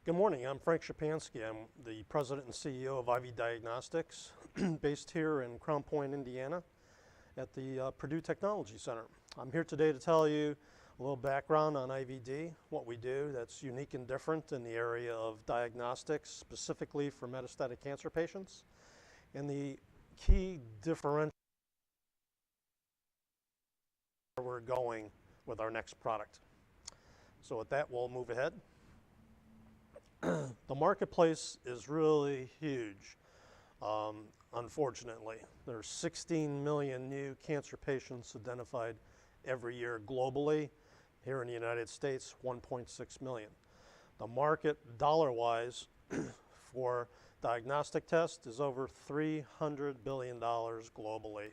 Good morning. I'm Frank Szczepanski. I'm the president and CEO of IV Diagnostics, based here in Crown Point, Indiana, at the Purdue Technology Center. I'm here today to tell you a little background on IVD, what we do that's unique and different in the area of diagnostics, specifically for metastatic cancer patients, and the key differential where we're going with our next product. So with that, we'll move ahead. The marketplace is really huge, unfortunately. There's 16 million new cancer patients identified every year globally. Here in the United States, 1.6 million. The market, dollar-wise, for diagnostic tests is over $300 billion globally,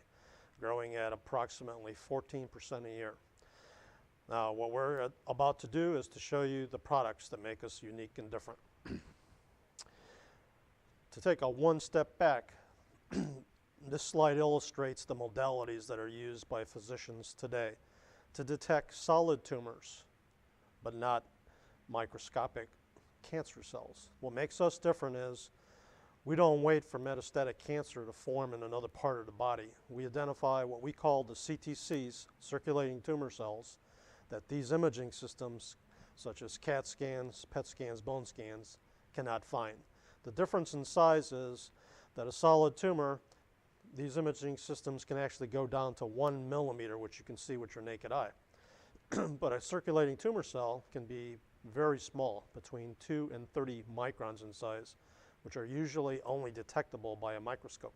growing at approximately 14% a year. Now, what we're about to do is to show you the products that make us unique and different. To take a one step back, this slide illustrates the modalities that are used by physicians today to detect solid tumors, but not microscopic cancer cells. What makes us different is we don't wait for metastatic cancer to form in another part of the body. We identify what we call the CTCs, circulating tumor cells, that these imaging systems, such as CAT scans, PET scans, bone scans, cannot find. The difference in size is that a solid tumor, these imaging systems can actually go down to 1 millimeter, which you can see with your naked eye. But a circulating tumor cell can be very small, between 2 and 30 microns in size, which are usually only detectable by a microscope.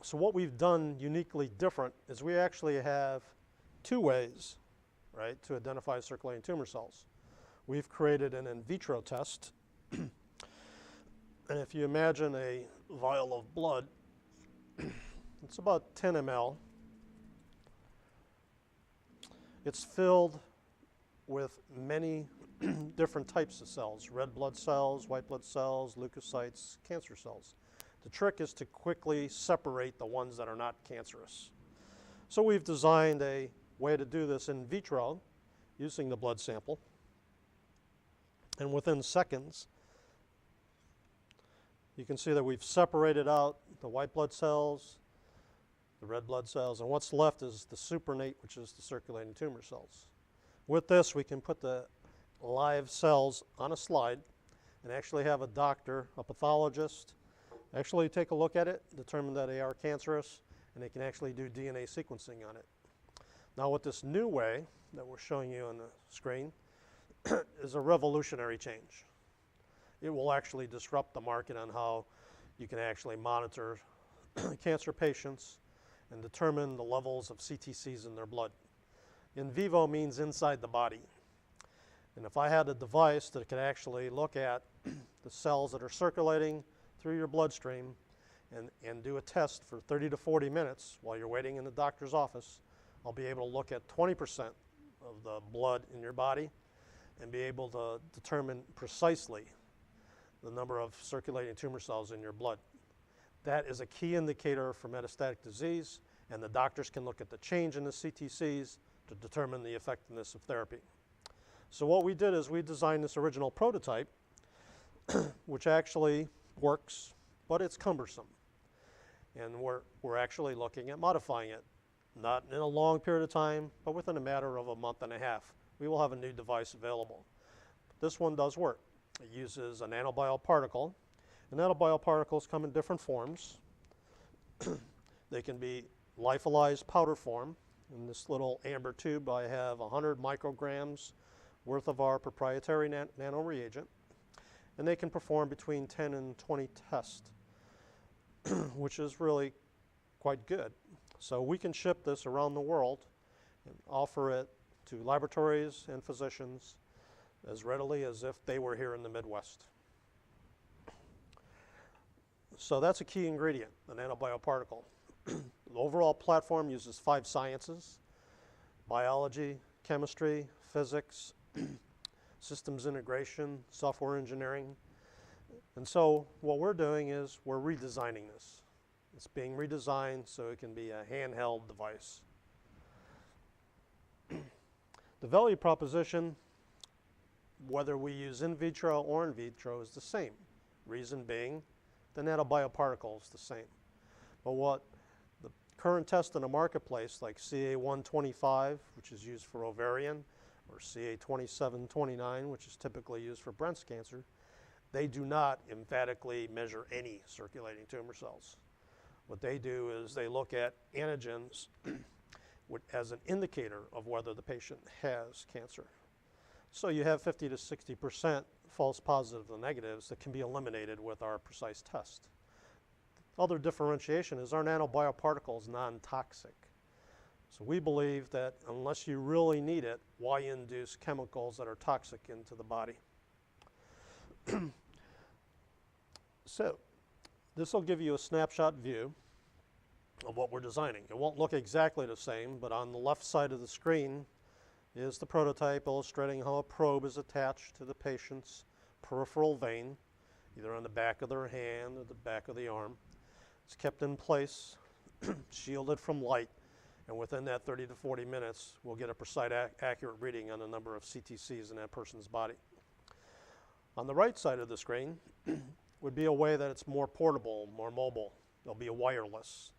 So what we've done uniquely different is we actually have two ways, right, to identify circulating tumor cells. We've created an in vitro test. And if you imagine a vial of blood, it's about 10 ml. It's filled with many different types of cells: red blood cells, white blood cells, leukocytes, cancer cells. The trick is to quickly separate the ones that are not cancerous. So we've designed a way to do this in vitro using the blood sample. And within seconds, you can see that we've separated out the white blood cells, the red blood cells, and what's left is the supernate, which is the circulating tumor cells. With this, we can put the live cells on a slide and actually have a doctor, a pathologist, actually take a look at it, determine that they are cancerous, and they can actually do DNA sequencing on it. Now, with this new way that we're showing you on the screen is a revolutionary change. It will actually disrupt the market on how you can actually monitor cancer patients and determine the levels of CTCs in their blood. In vivo means inside the body. And if I had a device that could actually look at the cells that are circulating through your bloodstream and do a test for 30 to 40 minutes while you're waiting in the doctor's office, I'll be able to look at 20% of the blood in your body and be able to determine precisely the number of circulating tumor cells in your blood. That is a key indicator for metastatic disease, and the doctors can look at the change in the CTCs to determine the effectiveness of therapy. So what we did is we designed this original prototype, which actually works, but it's cumbersome. And we're actually looking at modifying it, not in a long period of time, but within a matter of a month and a half. We will have a new device available. This one does work. It uses a nanobial particle. And nanobial particles come in different forms. They can be lyophilized powder form. In this little amber tube, I have 100 micrograms worth of our proprietary nano reagent. And they can perform between 10 and 20 tests, which is really quite good. So we can ship this around the world and offer it to laboratories and physicians as readily as if they were here in the Midwest. So that's a key ingredient, the nanobioparticle. The overall platform uses 5 sciences: biology, chemistry, physics, systems integration, software engineering. And so what we're doing is we're redesigning this. It's being redesigned so it can be a handheld device. The value proposition whether we use in vitro or in vitro is the same. Reason being, the nanobioparticle is the same. But what the current test in the marketplace, like CA125, which is used for ovarian, or CA2729, which is typically used for breast cancer, they do not emphatically measure any circulating tumor cells. What they do is they look at antigens as an indicator of whether the patient has cancer. So you have 50 to 60% false positives and negatives that can be eliminated with our precise test. Other differentiation is our nanobioparticle is non-toxic. So we believe that unless you really need it, why induce chemicals that are toxic into the body? So this will give you a snapshot view of what we're designing. It won't look exactly the same, but on the left side of the screen is the prototype illustrating how a probe is attached to the patient's peripheral vein, either on the back of their hand or the back of the arm. It's kept in place, shielded from light, and within that 30 to 40 minutes, we'll get a precise, accurate reading on the number of CTCs in that person's body. On the right side of the screen would be a way that it's more portable, more mobile. There'll be a wireless.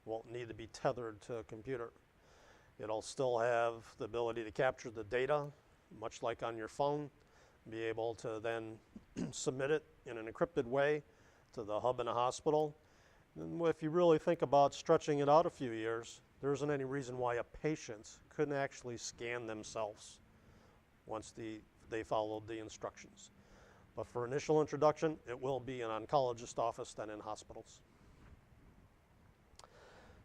Won't need to be tethered to a computer. It'll still have the ability to capture the data, much like on your phone, be able to then submit it in an encrypted way to the hub in a hospital. And if you really think about stretching it out a few years, there isn't any reason why a patient couldn't actually scan themselves once they followed the instructions. But for initial introduction, it will be an oncologist office than in hospitals.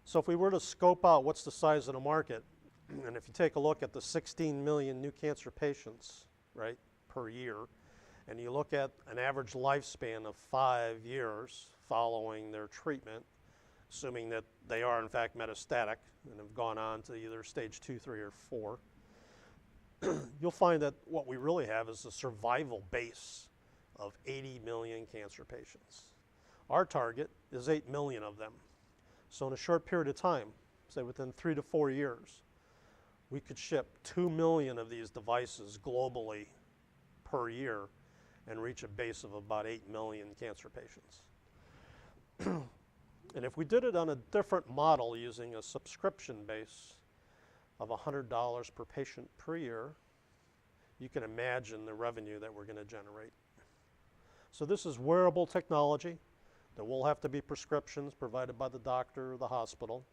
So if we were to scope out what's the size of the market, and if you take a look at the 16 million new cancer patients, right, per year, and you look at an average lifespan of 5 years following their treatment, assuming that they are in fact metastatic and have gone on to either stage 2, 3, or 4, you'll find that what we really have is a survival base of 80 million cancer patients. Our target is 8 million of them. So in a short period of time, say within 3 to 4 years, we could ship 2 million of these devices globally per year and reach a base of about 8 million cancer patients. And if we did it on a different model using a subscription base of $100 per patient per year, you can imagine the revenue that we're going to generate. So this is wearable technology. There will have to be prescriptions provided by the doctor or the hospital,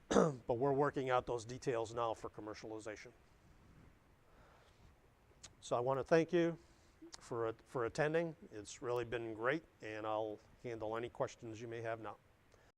but we're working out those details now for commercialization. So I want to thank you for attending. It's really been great, and I'll handle any questions you may have now.